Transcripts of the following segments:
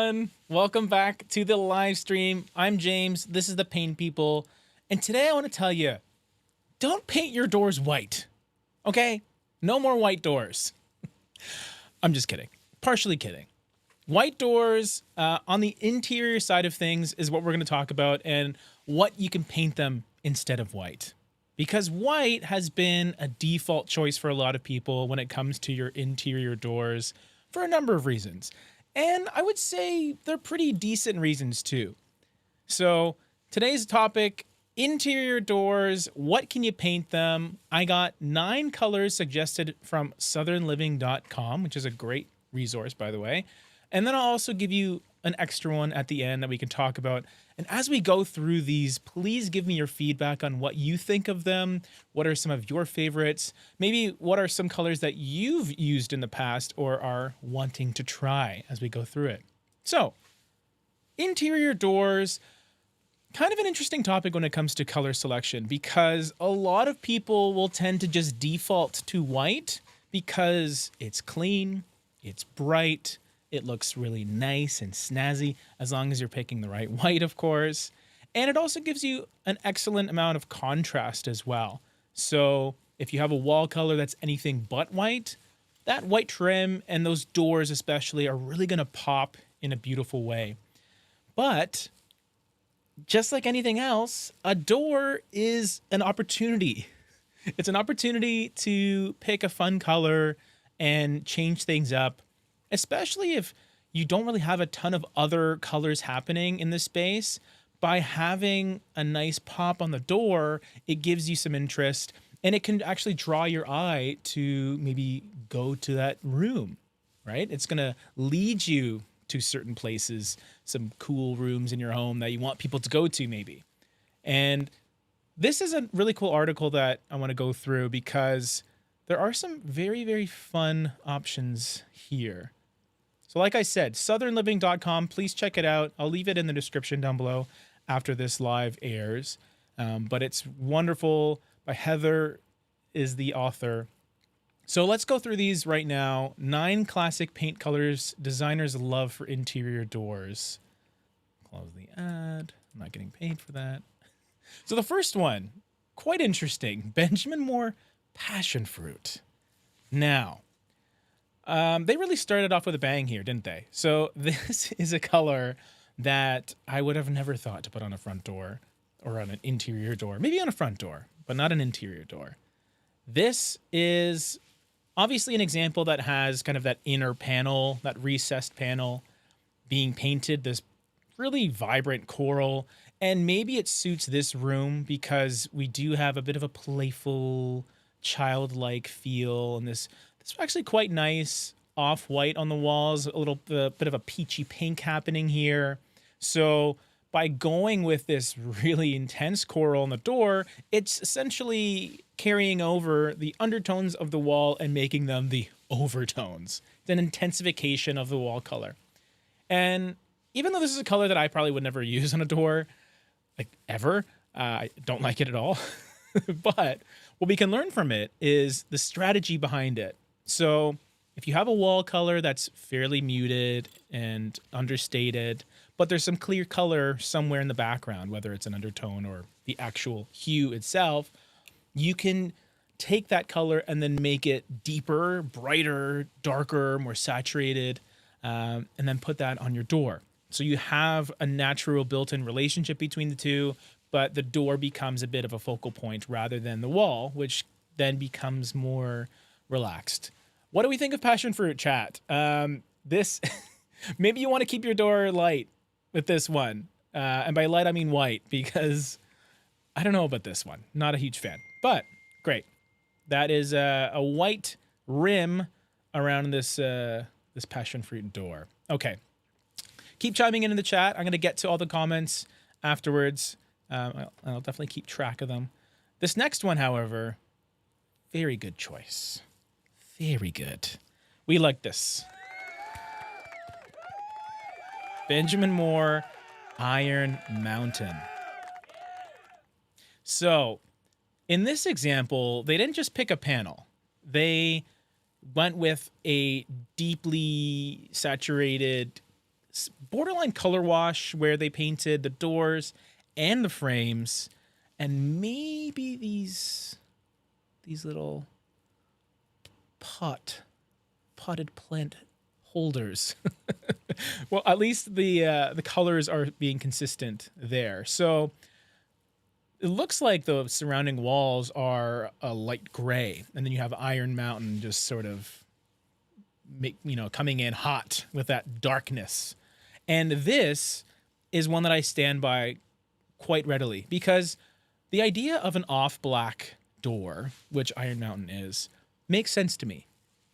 everyone. Welcome back to the live stream. I'm James. This is the Paint People. And today I want to tell you, don't paint your doors white. Okay? No more white doors. I'm just kidding. Partially kidding. White doors on the interior side of things is what we're going to talk about and what you can paint them instead of white. Because white has been a default choice for a lot of people when it comes to your interior doors for a number of reasons. And I would say they're pretty decent reasons too. So today's topic, interior doors, what can you paint them? I got 9 colors suggested from southernliving.com, which is a great resource, by the way. And then I'll also give you an extra one at the end that we can talk about. And as we go through these, please give me your feedback on what you think of them. What are some of your favorites? Maybe what are some colors that you've used in the past or are wanting to try as we go through it? So, interior doors, kind of an interesting topic when it comes to color selection because a lot of people will tend to just default to white because it's clean, it's bright, it looks really nice and snazzy, as long as you're picking the right white, of course. And it also gives you an excellent amount of contrast as well. So if you have a wall color that's anything but white, that white trim and those doors especially are really going to pop in a beautiful way. But just like anything else, a door is an opportunity. It's an opportunity to pick a fun color and change things up, especially if you don't really have a ton of other colors happening in this space. By having a nice pop on the door, it gives you some interest and it can actually draw your eye to maybe go to that room, right? It's going to lead you to certain places, some cool rooms in your home that you want people to go to maybe. And this is a really cool article that I want to go through because there are some very, very fun options here. So like I said, southernliving.com, please check it out. I'll leave it in the description down below after this live airs. But it's wonderful. By Heather is the author. So let's go through these right now. 9 classic paint colors designers love for interior doors. Close the ad. I'm not getting paid for that. So the first one, quite interesting. Benjamin Moore Passion Fruit. Now, they really started off with a bang here, didn't they? So this is a color that I would have never thought to put on a front door or on an interior door. Maybe on a front door, but not an interior door. This is obviously an example that has kind of that inner panel, that recessed panel being painted, this really vibrant coral. And maybe it suits this room because we do have a bit of a playful, childlike feel and this actually quite nice off-white on the walls, a little bit of a peachy pink happening here. So by going with this really intense coral on the door, it's essentially carrying over the undertones of the wall and making them the overtones. It's an intensification of the wall color. And even though this is a color that I probably would never use on a door, like ever, I don't like it at all. But what we can learn from it is the strategy behind it. So if you have a wall color that's fairly muted and understated, but there's some clear color somewhere in the background, whether it's an undertone or the actual hue itself, you can take that color and then make it deeper, brighter, darker, more saturated, and then put that on your door. So you have a natural built-in relationship between the two, but the door becomes a bit of a focal point rather than the wall, which then becomes more relaxed. What do we think of passion fruit, chat? This, maybe you want to keep your door light with this one. And by light, I mean white, because I don't know about this one. Not a huge fan, but great. That is a white rim around this, this passion fruit door. Okay. Keep chiming in the chat. I'm going to get to all the comments afterwards. I'll definitely keep track of them. This next one, however, very good choice. Very good. We like this. Benjamin Moore, Iron Mountain. So, in this example, they didn't just pick a panel. They went with a deeply saturated borderline color wash where they painted the doors and the frames, and maybe these little potted plant holders. Well, at least the colors are being consistent there. So it looks like the surrounding walls are a light gray, and then you have Iron Mountain just sort of coming in hot with that darkness. And this is one that I stand by quite readily, because the idea of an off black door, which Iron Mountain is, makes sense to me.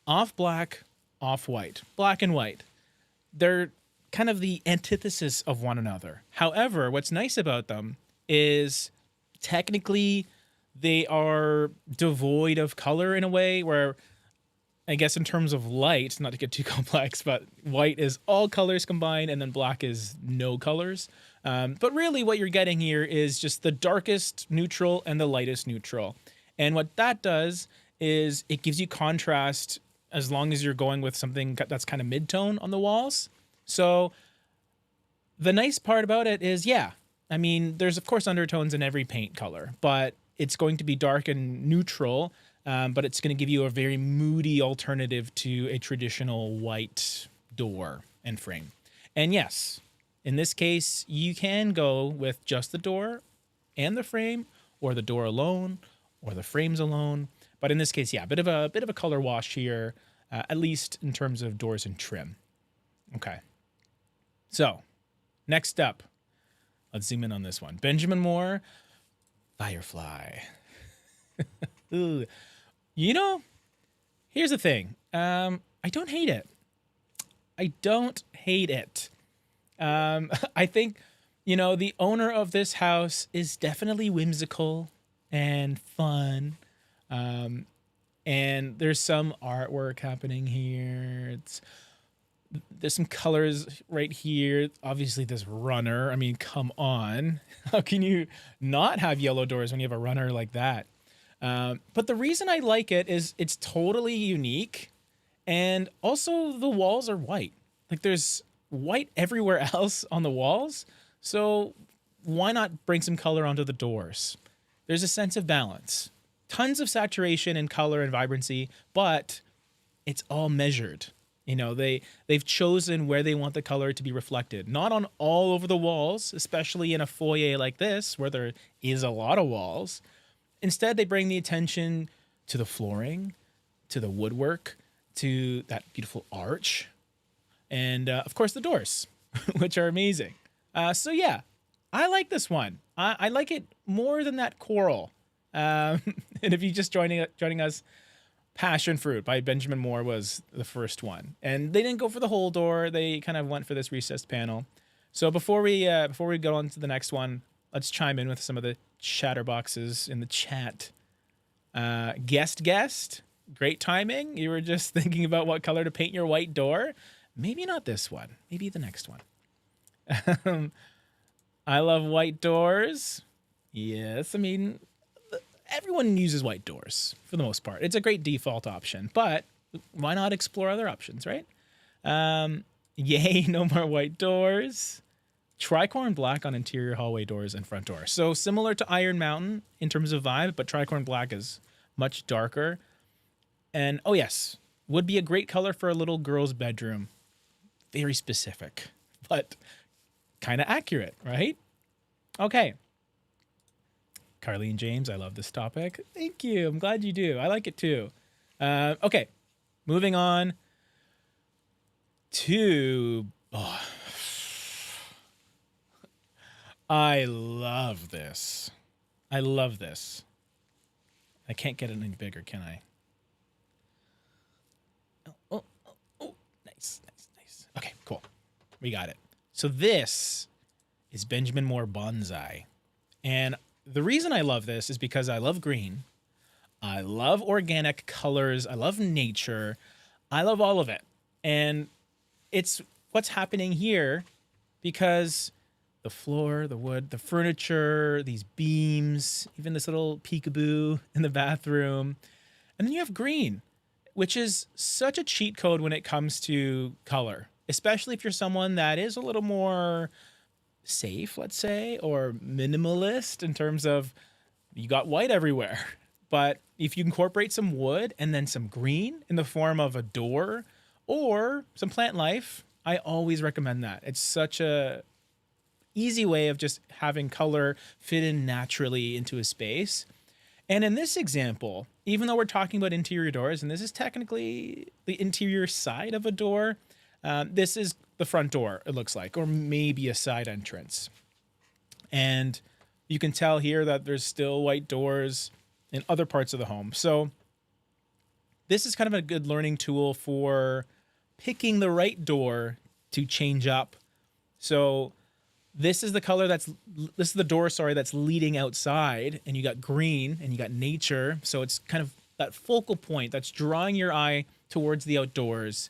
Off black, off white, black and white. They're kind of the antithesis of one another. However, what's nice about them is technically they are devoid of color in a way where, I guess in terms of light, not to get too complex, but white is all colors combined and then black is no colors. But really what you're getting here is just the darkest neutral and the lightest neutral. And what that does is it gives you contrast as long as you're going with something that's kind of mid-tone on the walls. So the nice part about it is, I mean, there's of course undertones in every paint color, but it's going to be dark and neutral, but it's going to give you a very moody alternative to a traditional white door and frame. And yes, in this case, you can go with just the door and the frame, or the door alone, or the frames alone. But in this case, a bit of a color wash here, at least in terms of doors and trim. Okay. So, next up, let's zoom in on this one. Benjamin Moore, Firefly. Ooh. Here's the thing. I don't hate it. I think, the owner of this house is definitely whimsical and fun. And there's some artwork happening here. There's some colors right here. Obviously this runner, I mean, come on. How can you not have yellow doors when you have a runner like that? But the reason I like it is it's totally unique. And also the walls are white. Like there's white everywhere else on the walls. So why not bring some color onto the doors? There's a sense of balance. Tons of saturation and color and vibrancy, but it's all measured. They've chosen where they want the color to be reflected. Not on all over the walls, especially in a foyer like this, where there is a lot of walls. Instead, they bring the attention to the flooring, to the woodwork, to that beautiful arch, and of course the doors, which are amazing. So yeah, I like this one. I like it more than that coral. And if you just joining us, Passion Fruit by Benjamin Moore was the first one, and they didn't go for the whole door. They kind of went for this recessed panel. So before we go on to the next one, let's chime in with some of the chatterboxes in the chat. Guest, great timing. You were just thinking about what color to paint your white door. Maybe not this one. Maybe the next one. I love white doors. Yes, I mean, everyone uses white doors for the most part. It's a great default option, but why not explore other options, right? Yay, no more white doors. Tricorn black on interior hallway doors and front door. So similar to Iron Mountain in terms of vibe, but tricorn black is much darker. And oh yes, would be a great color for a little girl's bedroom. Very specific, but kind of accurate, right? Okay. Carleen James, I love this topic. Thank you. I'm glad you do. I like it too. Okay, moving on to... Oh, I love this. I love this. I can't get it any bigger, can I? Oh, nice. Okay, cool. We got it. So this is Benjamin Moore Bonsai. And the reason I love this is because I love green. I love organic colors. I love nature. I love all of it. And it's what's happening here because the floor, the wood, the furniture, these beams, even this little peekaboo in the bathroom. And then you have green, which is such a cheat code when it comes to color, especially if you're someone that is a little more safe, let's say, or minimalist in terms of you got white everywhere. But if you incorporate some wood and then some green in the form of a door or some plant life, I always recommend that. It's such a easy way of just having color fit in naturally into a space. And in this example, even though we're talking about interior doors, and this is technically the interior side of a door, this is the front door, it looks like, or maybe a side entrance. And you can tell here that there's still white doors in other parts of the home. So this is kind of a good learning tool for picking the right door to change up. So this is the color this is the door, sorry, that's leading outside, and you got green and you got nature. So it's kind of that focal point that's drawing your eye towards the outdoors.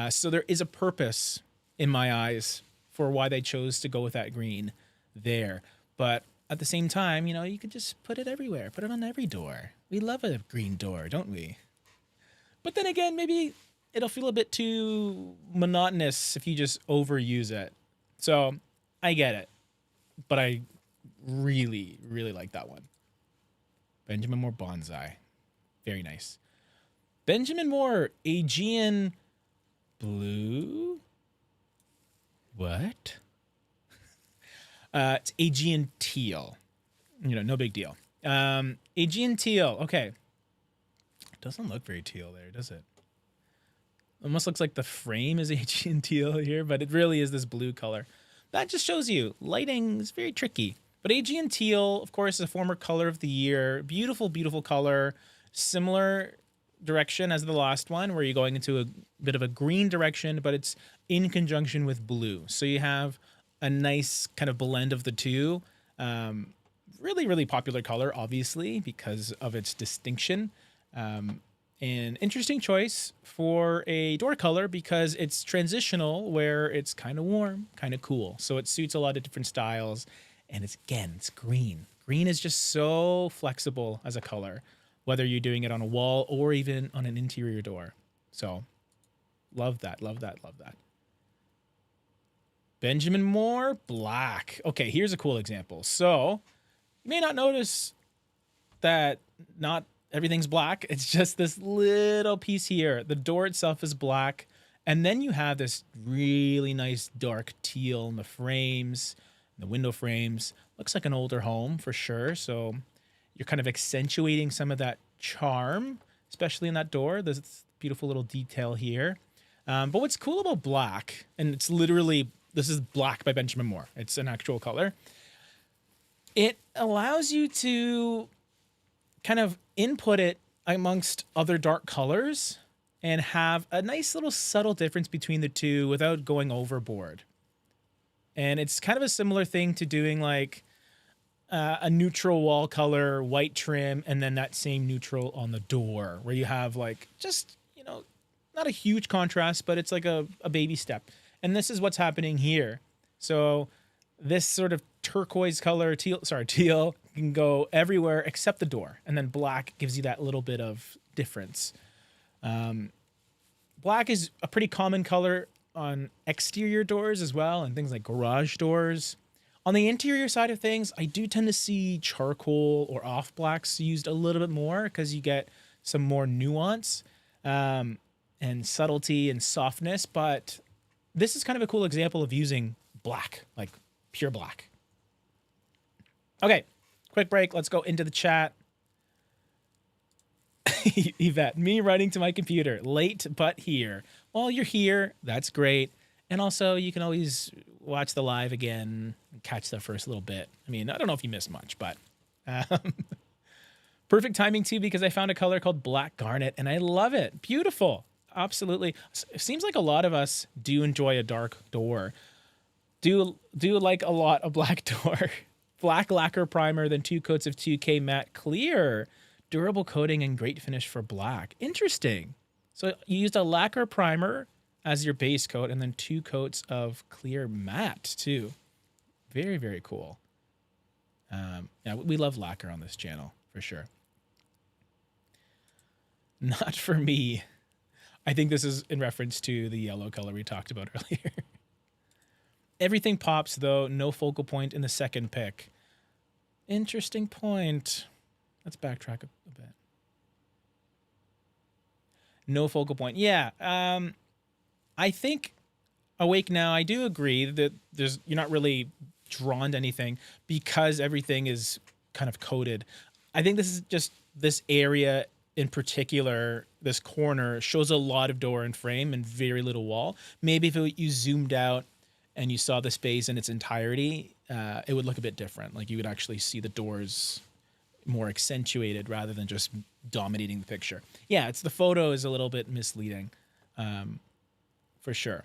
So there is a purpose in my eyes for why they chose to go with that green there. But at the same time, you know, you could just put it everywhere, put it on every door. We love a green door, don't we? But then again, maybe it'll feel a bit too monotonous if you just overuse it. So I get it, but I really, really like that one. Benjamin Moore Bonsai. Very nice. Benjamin Moore Aegean Blue. What? It's Aegean Teal. You know, no big deal. Aegean Teal. Okay. It doesn't look very teal there, does it? Almost looks like the frame is Aegean Teal here, but it really is this blue color. That just shows you lighting is very tricky. But Aegean Teal, of course, is a former color of the year. Beautiful, beautiful color. Similar direction as the last one, where you're going into a bit of a green direction, but it's in conjunction with blue. So you have a nice kind of blend of the two. Really, really popular color, obviously, because of its distinction. An interesting choice for a door color because it's transitional, where it's kind of warm, kind of cool. So it suits a lot of different styles. And it's green. Green is just so flexible as a color, whether you're doing it on a wall or even on an interior door. So love that, love that, love that. Benjamin Moore Black. Okay, here's a cool example. So you may not notice that not everything's black. It's just this little piece here. The door itself is black. And then you have this really nice dark teal in the frames, the window frames. Looks like an older home for sure. So you're kind of accentuating some of that charm, especially in that door. There's this beautiful little detail here. But what's cool about black, and it's literally, this is Black by Benjamin Moore. It's an actual color. It allows you to kind of input it amongst other dark colors and have a nice little subtle difference between the two without going overboard. And it's kind of a similar thing to doing like a neutral wall color, white trim, and then that same neutral on the door, where you have like just, you know, not a huge contrast, but it's like a baby step. And this is what's happening here. So this sort of turquoise color, teal can go everywhere except the door. And then black gives you that little bit of difference. Black is a pretty common color on exterior doors as well, and things like garage doors. On the interior side of things, I do tend to see charcoal or off blacks used a little bit more because you get some more nuance and subtlety and softness. But this is kind of a cool example of using black, like pure black. Okay, quick break. Let's go into the chat. Yvette, me running to my computer, late but here. Well, you're here. That's great. And also, you can always watch the live again and catch the first little bit. I mean, I don't know if you missed much, but perfect timing too, because I found a color called Black Garnet and I love it. Beautiful. Absolutely. It seems like a lot of us do enjoy a dark door. Do like a lot of black door. Black lacquer primer, then 2 coats of 2K matte clear. Durable coating and great finish for black. Interesting. So you used a lacquer primer as your base coat and then 2 coats of clear matte too. Very, very cool. Yeah, we love lacquer on this channel for sure. Not for me. I think this is in reference to the yellow color we talked about earlier. Everything pops, though. No focal point in the second pick. Interesting point. Let's backtrack a bit. No focal point. Yeah. I think Awake Now, I do agree that you're not really drawn to anything because everything is kind of coated. I think this is just this area in particular, this corner shows a lot of door and frame and very little wall. Maybe if you zoomed out and you saw the space in its entirety, it would look a bit different. Like you would actually see the doors more accentuated rather than just dominating the picture. Yeah, the photo is a little bit misleading, for sure.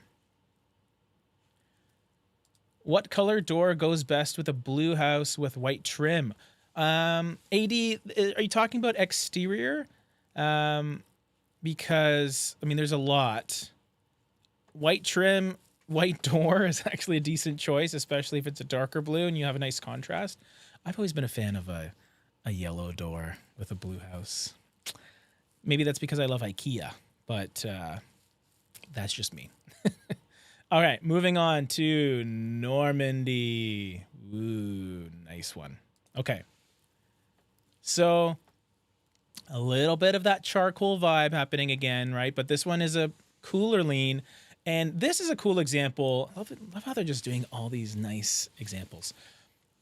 What color door goes best with a blue house with white trim? AD, are you talking about exterior? Because, I mean, there's a lot. White trim, white door is actually a decent choice, especially if it's a darker blue and you have a nice contrast. I've always been a fan of a yellow door with a blue house. Maybe that's because I love IKEA, but that's just me. All right, moving on to Normandy. Ooh, nice one. Okay. So a little bit of that charcoal vibe happening again, right? But this one is a cooler lean. And this is a cool example. I love how they're just doing all these nice examples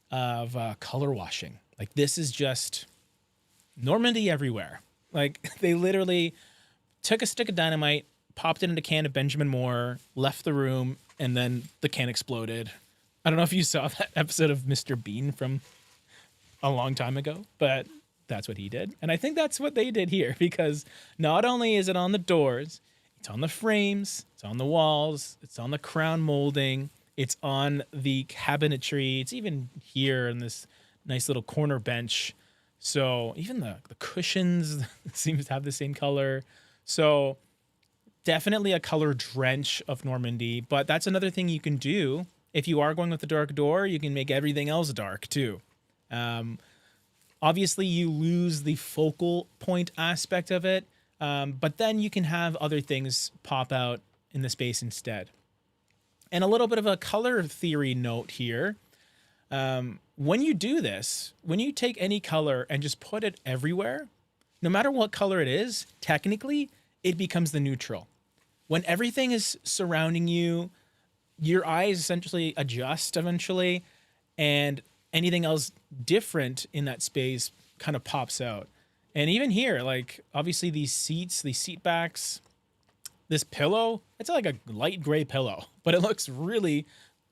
of color washing. Like this is just Normandy everywhere. Like they literally took a stick of dynamite, popped it in a can of Benjamin Moore, left the room, and then the can exploded. I don't know if you saw that episode of Mr. Bean from a long time ago, but that's what he did. And I think that's what they did here, because not only is it on the doors, it's on the frames, it's on the walls, it's on the crown molding, it's on the cabinetry, it's even here in this nice little corner bench. So even the cushions seems to have the same color. So definitely a color drench of Normandy, but that's another thing you can do. If you are going with the dark door, you can make everything else dark too. Obviously, you lose the focal point aspect of it, but then you can have other things pop out in the space instead. And a little bit of a color theory note here. When you do this, when you take any color and just put it everywhere, no matter what color it is, technically, it becomes the neutral. When everything is surrounding you, your eyes essentially adjust eventually, and anything else different in that space kind of pops out. And even here, like obviously these seats, these seat backs, this pillow, it's like a light gray pillow, but it looks really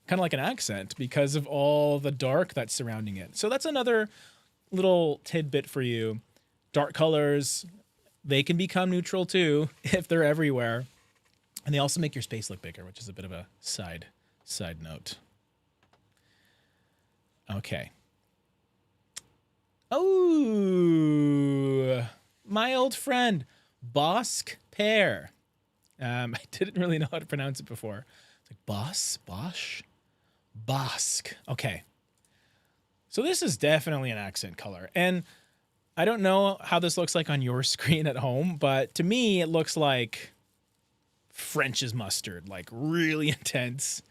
kind of like an accent because of all the dark that's surrounding it. So that's another little tidbit for you. Dark colors, they can become neutral too if they're everywhere. And they also make your space look bigger, which is a bit of a side note. Okay. Oh, my old friend, Bosc pear. I didn't really know how to pronounce it before. It's like Bosc. Okay. So this is definitely an accent color. And I don't know how this looks like on your screen at home, but to me, it looks like French's mustard, like really intense.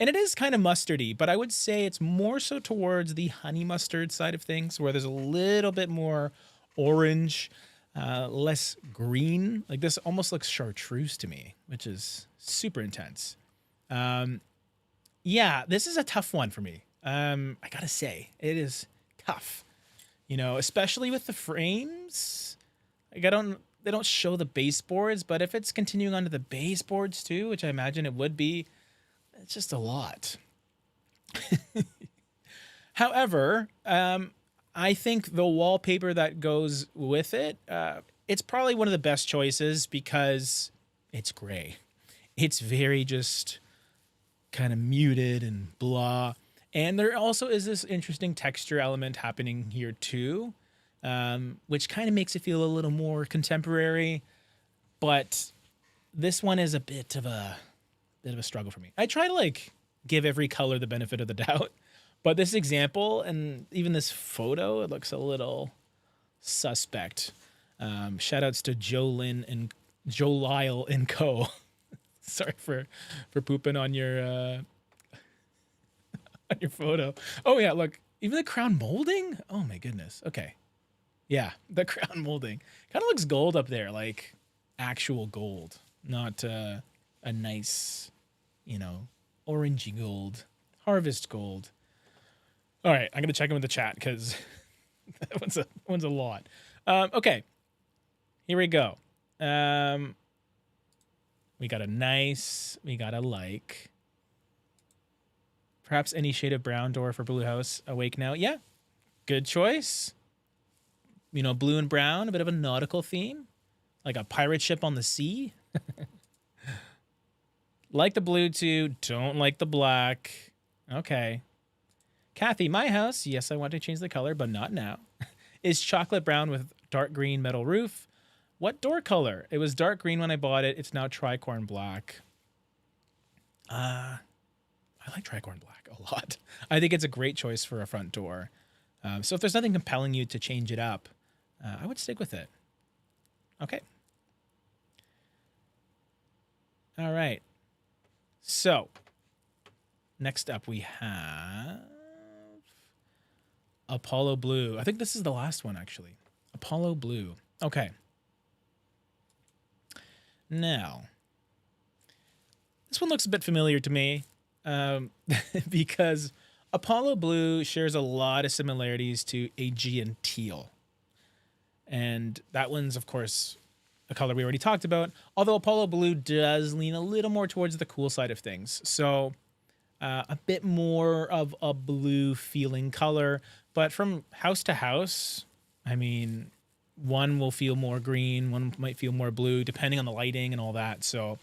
And it is kind of mustardy, but I would say it's more so towards the honey mustard side of things, where there's a little bit more orange, less green. Like this almost looks chartreuse to me, which is super intense. Yeah, this is a tough one for me. I gotta say, it is tough. You know, especially with the frames. Like they don't show the baseboards, but if it's continuing onto the baseboards too, which I imagine it would be, it's just a lot. However, I think the wallpaper that goes with it, it's probably one of the best choices because it's gray. It's very just kind of muted and blah. And there also is this interesting texture element happening here too, which kind of makes it feel a little more contemporary. But this one is a bit of a struggle for me. I try to like give every color the benefit of the doubt, but this example and even this photo, it looks a little suspect. Shout outs to Joe Lynn and Joe Lyle and Co. Sorry for pooping on your on your photo. Oh yeah, look, even the crown molding. Oh my goodness. Okay, yeah, the crown molding kind of looks gold up there, like actual gold, not a nice, orangey gold, harvest gold. All right, I'm gonna check in with the chat because that one's a lot. Okay, here we go. We got a like. Perhaps any shade of brown door for Blue House Awake Now. Yeah, good choice. Blue and brown, a bit of a nautical theme, like a pirate ship on the sea. Like the blue too, don't like the black. Okay. Kathy, my house, yes, I want to change the color, but not now, is chocolate brown with dark green metal roof. What door color? It was dark green when I bought it. It's now tricorn black. I like tricorn black a lot. I think it's a great choice for a front door. So if there's nothing compelling you to change it up, I would stick with it. Okay. All right. So next up we have Apollo Blue. I think this is the last one, actually. Apollo Blue. Okay. Now, this one looks a bit familiar to me because Apollo Blue shares a lot of similarities to Aegean teal. And that one's, of course, a color we already talked about, although Apollo Blue does lean a little more towards the cool side of things. So a bit more of a blue feeling color, but from house to house, I mean, one will feel more green, one might feel more blue, depending on the lighting and all that. So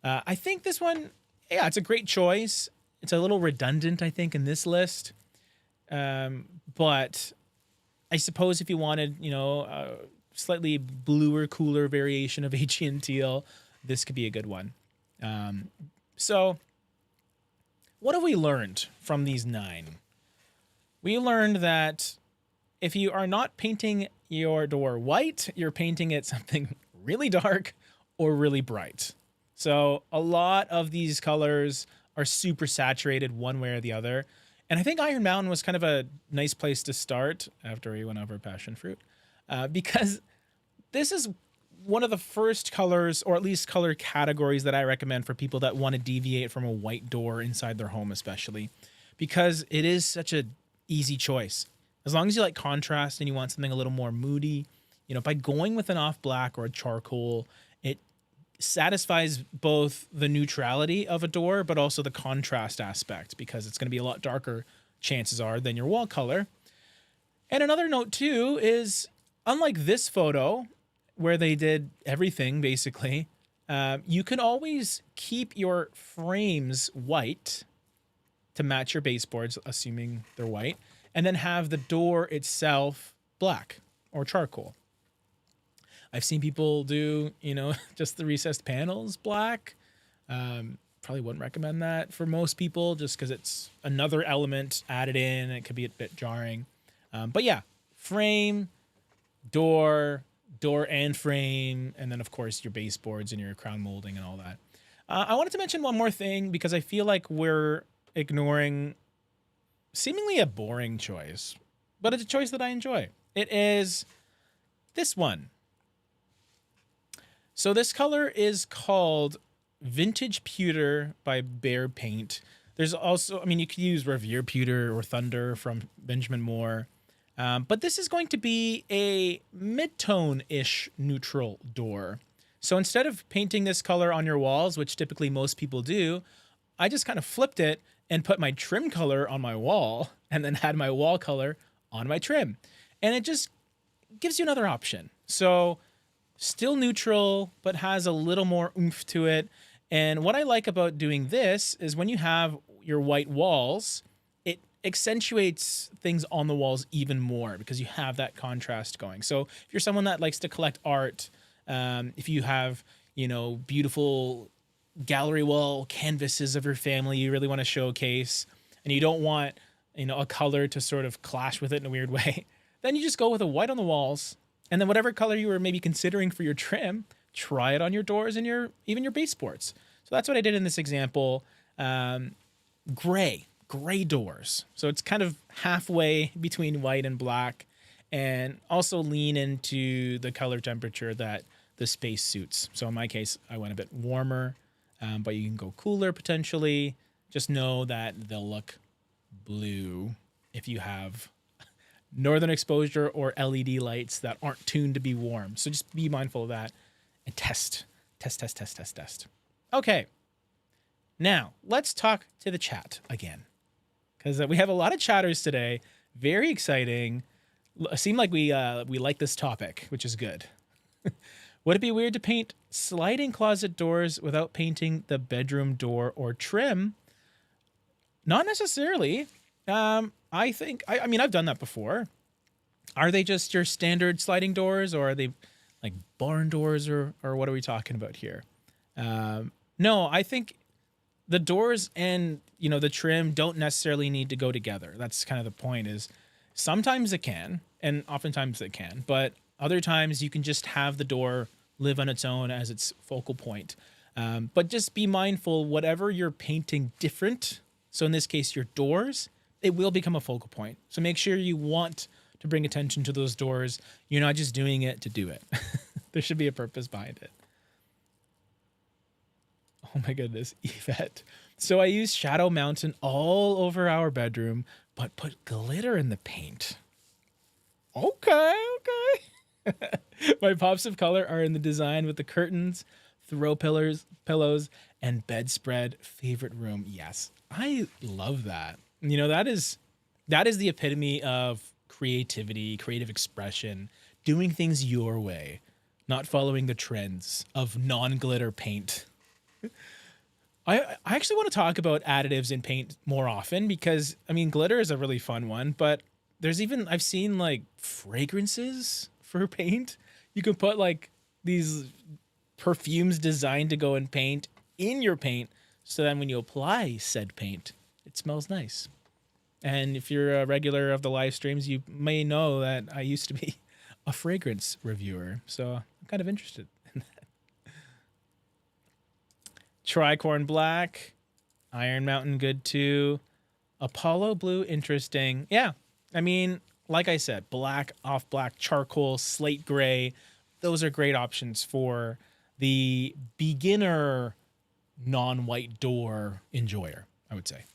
I think this one, yeah, it's a great choice. It's a little redundant, I think, in this list. But I suppose if you wanted, a slightly bluer, cooler variation of Aegean teal, this could be a good one. So what have we learned from these 9? We learned that if you are not painting your door white, you're painting it something really dark or really bright. So a lot of these colors are super saturated one way or the other. And I think Iron Mountain was kind of a nice place to start after we went over passion fruit, because this is one of the first colors, or at least color categories, that I recommend for people that want to deviate from a white door inside their home, especially because it is such a easy choice. As long as you like contrast and you want something a little more moody, by going with an off black or a charcoal, it satisfies both the neutrality of a door, but also the contrast aspect, because it's going to be a lot darker, chances are, than your wall color. And another note too is, unlike this photo where they did everything basically, you can always keep your frames white to match your baseboards, assuming they're white, and then have the door itself black or charcoal. I've seen people do, just the recessed panels black. Probably wouldn't recommend that for most people, just because it's another element added in. And it could be a bit jarring. But yeah, frame, door and frame, and then of course your baseboards and your crown molding and all that. I wanted to mention one more thing, because I feel like we're ignoring seemingly a boring choice, but it's a choice that I enjoy. It is this one. So this color is called Vintage Pewter by Bear Paint. There's also, you could use Revere Pewter or Thunder from Benjamin Moore. But this is going to be a mid-tone-ish neutral door. So instead of painting this color on your walls, which typically most people do, I just kind of flipped it and put my trim color on my wall and then had my wall color on my trim. And it just gives you another option. So still neutral, but has a little more oomph to it. And what I like about doing this is when you have your white walls, it accentuates things on the walls even more because you have that contrast going. So if you're someone that likes to collect art, if you have, beautiful gallery wall canvases of your family you really want to showcase, and you don't want, a color to sort of clash with it in a weird way, then you just go with a white on the walls. And then whatever color you were maybe considering for your trim, try it on your doors and even your baseboards. So that's what I did in this example. Gray doors. So it's kind of halfway between white and black, and also lean into the color temperature that the space suits. So in my case, I went a bit warmer, but you can go cooler potentially. Just know that they'll look blue if you have northern exposure or LED lights that aren't tuned to be warm. So just be mindful of that and test. Okay. Now let's talk to the chat again, because we have a lot of chatters today. Very exciting. Seem like we like this topic, which is good. Would it be weird to paint sliding closet doors without painting the bedroom door or trim? Not necessarily. I think, I mean, I've done that before. Are they just your standard sliding doors, or are they like barn doors, or what are we talking about here? No, I think the doors and, the trim don't necessarily need to go together. That's kind of the point. Is sometimes it can, and oftentimes it can, but other times you can just have the door live on its own as its focal point. But just be mindful, whatever you're painting different, so in this case, your doors, it will become a focal point. So make sure you want to bring attention to those doors. You're not just doing it to do it. There should be a purpose behind it. Oh my goodness, Yvette. So I used Shadow Mountain all over our bedroom, but put glitter in the paint. Okay. My pops of color are in the design with the curtains, throw pillows, and bedspread. Favorite room. Yes, I love that. That is the epitome of creativity, creative expression, doing things your way, not following the trends of non-glitter paint. I actually want to talk about additives in paint more often, because glitter is a really fun one, but I've seen like fragrances for paint. You can put like these perfumes designed to go in paint in your paint, so then when you apply said paint, it smells nice. And if you're a regular of the live streams, you may know that I used to be a fragrance reviewer, so I'm kind of interested in that. Tricorn Black, Iron Mountain, good too. Apollo Blue, interesting. Yeah, like I said, black, off black, charcoal, slate gray, those are great options for the beginner non-white door enjoyer, I would say.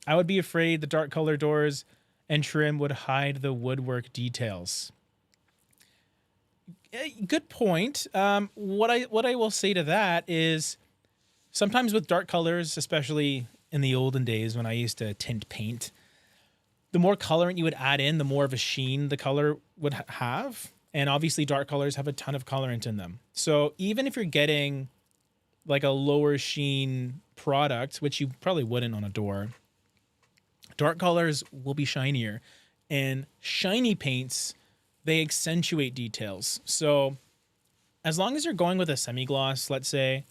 I would be afraid the dark color doors and trim would hide the woodwork details. Good point. What I will say to that is, sometimes with dark colors, especially in the olden days when I used to tint paint, the more colorant you would add in, the more of a sheen the color would have. And obviously dark colors have a ton of colorant in them. So even if you're getting like a lower sheen product, which you probably wouldn't on a door, dark colors will be shinier, and shiny paints, they accentuate details. So as long as you're going with a semi-gloss, let's say,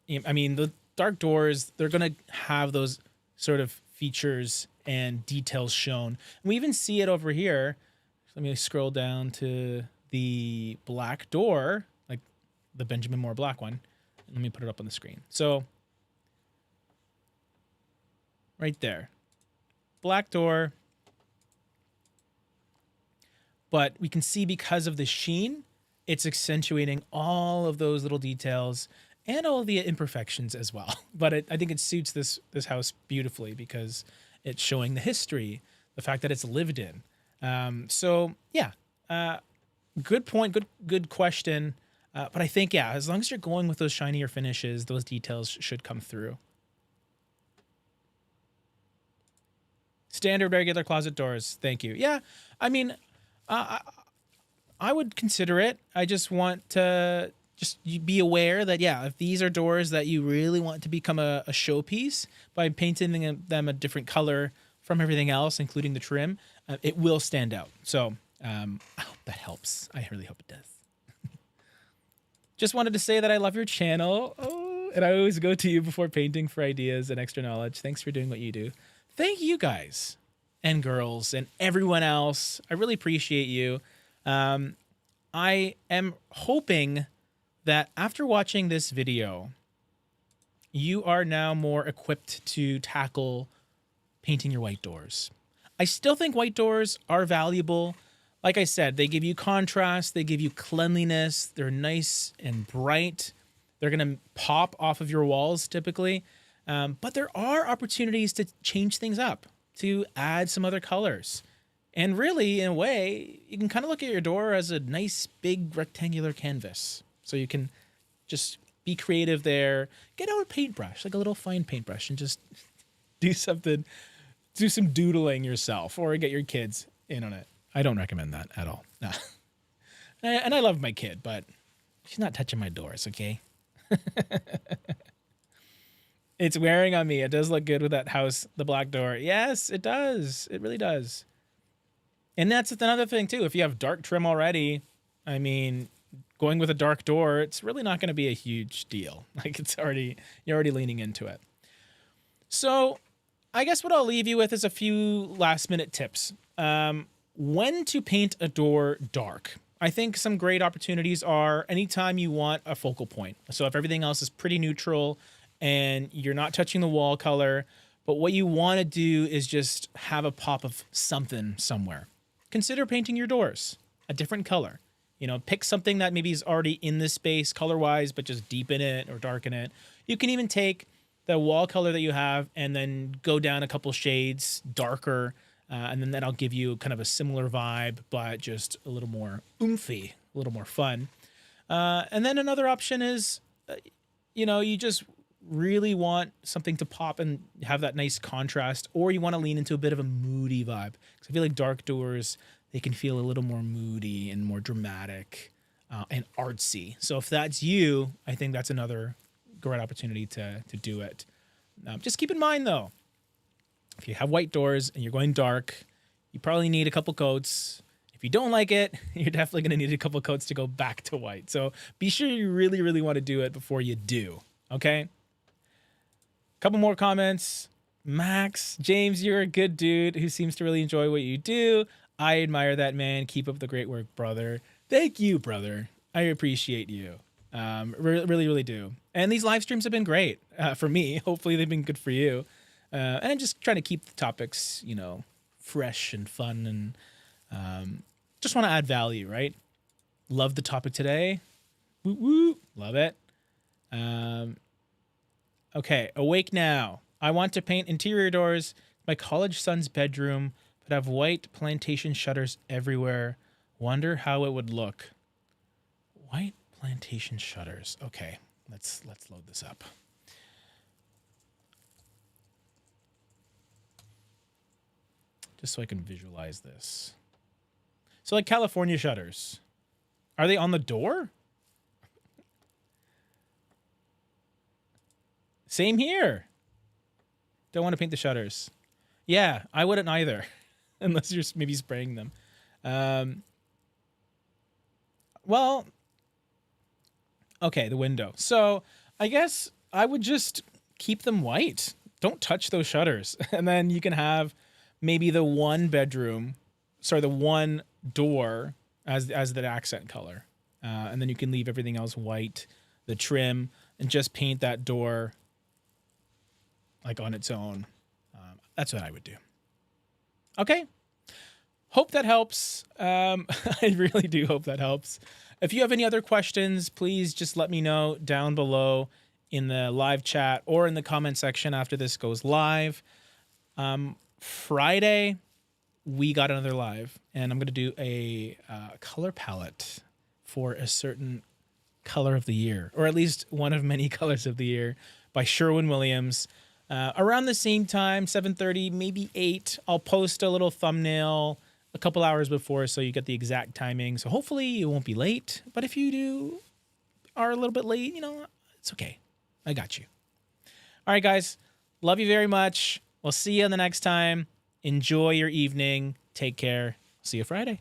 the dark doors, they're going to have those sort of features and details shown. And we even see it over here. Let me scroll down to the black door, like the Benjamin Moore black one. Let me put it up on the screen. So right there. Black door, but we can see because of the sheen, it's accentuating all of those little details and all of the imperfections as well. But I think it suits this house beautifully, because it's showing the history, the fact that it's lived in. So yeah, good point, good question. But I think, yeah, as long as you're going with those shinier finishes, those details should come through. Standard regular closet doors. Thank you. Yeah, I would consider it. I just want to be aware that, yeah, if these are doors that you really want to become a showpiece by painting them a different color from everything else, including the trim, it will stand out. So I hope that helps. I really hope it does. Just wanted to say that I love your channel. Oh, and I always go to you before painting for ideas and extra knowledge. Thanks for doing what you do. Thank you guys and girls and everyone else. I really appreciate you. I am hoping that after watching this video, you are now more equipped to tackle painting your white doors. I still think white doors are valuable. Like I said, they give you contrast, they give you cleanliness, they're nice and bright. They're going to pop off of your walls typically. But there are opportunities to change things up, to add some other colors. And really, in a way, you can kind of look at your door as a nice big rectangular canvas. So you can just be creative there. Get out a paintbrush, like a little fine paintbrush, and just do something, do some doodling yourself, or get your kids in on it. I don't recommend that at all. No. And I love my kid, but she's not touching my doors, okay? It's wearing on me. It does look good with that house, the black door. Yes, it does. It really does. And that's another thing too. If you have dark trim already, I mean, going with a dark door, it's really not going to be a huge deal. Like you're already leaning into it. So I guess what I'll leave you with is a few last minute tips. When to paint a door dark. I think some great opportunities are anytime you want a focal point. So if everything else is pretty neutral and you're not touching the wall color, but what you want to do is just have a pop of something somewhere. Consider painting your doors a different color. You know, pick something that maybe is already in this space color-wise, but just deepen it or darken it. You can even take the wall color that you have and then go down a couple shades darker, and then that'll give you kind of a similar vibe, but just a little more oomphy, a little more fun. And then another option is, you just really want something to pop and have that nice contrast, or you want to lean into a bit of a moody vibe. Because I feel like dark doors, they can feel a little more moody and more dramatic and artsy. So if that's you, I think that's another great opportunity to do it. Just keep in mind though, if you have white doors and you're going dark, you probably need a couple coats. If you don't like it, you're definitely going to need a couple coats to go back to white. So be sure you really, really want to do it before you do. Okay? Couple more comments. Max, James, you're a good dude who seems to really enjoy what you do. I admire that, man. Keep up the great work, brother. Thank you, brother. I appreciate you. Really, really do. And these live streams have been great for me. Hopefully they've been good for you. And I'm just trying to keep the topics, fresh and fun, and just want to add value, right? Love the topic today. Woo woo. Love it. Okay, awake now. I want to paint interior doors, my college son's bedroom, but have white plantation shutters everywhere. Wonder how it would look. White plantation shutters. Okay, let's load this up. Just so I can visualize this. So like California shutters. Are they on the door? Same here. Don't want to paint the shutters. Yeah, I wouldn't either. Unless you're maybe spraying them. Well, okay, the window. So I guess I would just keep them white. Don't touch those shutters. And then you can have maybe the one door as the accent color. And then you can leave everything else white, the trim, and just paint that door like on its own. That's what I would do. Okay. Hope that helps. I really do hope that helps. If you have any other questions, please just let me know down below in the live chat or in the comment section after this goes live. Friday, we got another live, and I'm going to do a color palette for a certain color of the year, or at least one of many colors of the year, by Sherwin-Williams. Around the same time, 7:30, maybe 8, I'll post a little thumbnail a couple hours before so you get the exact timing. So hopefully you won't be late. But if you are a little bit late, it's okay. I got you. All right, guys. Love you very much. We'll see you the next time. Enjoy your evening. Take care. See you Friday.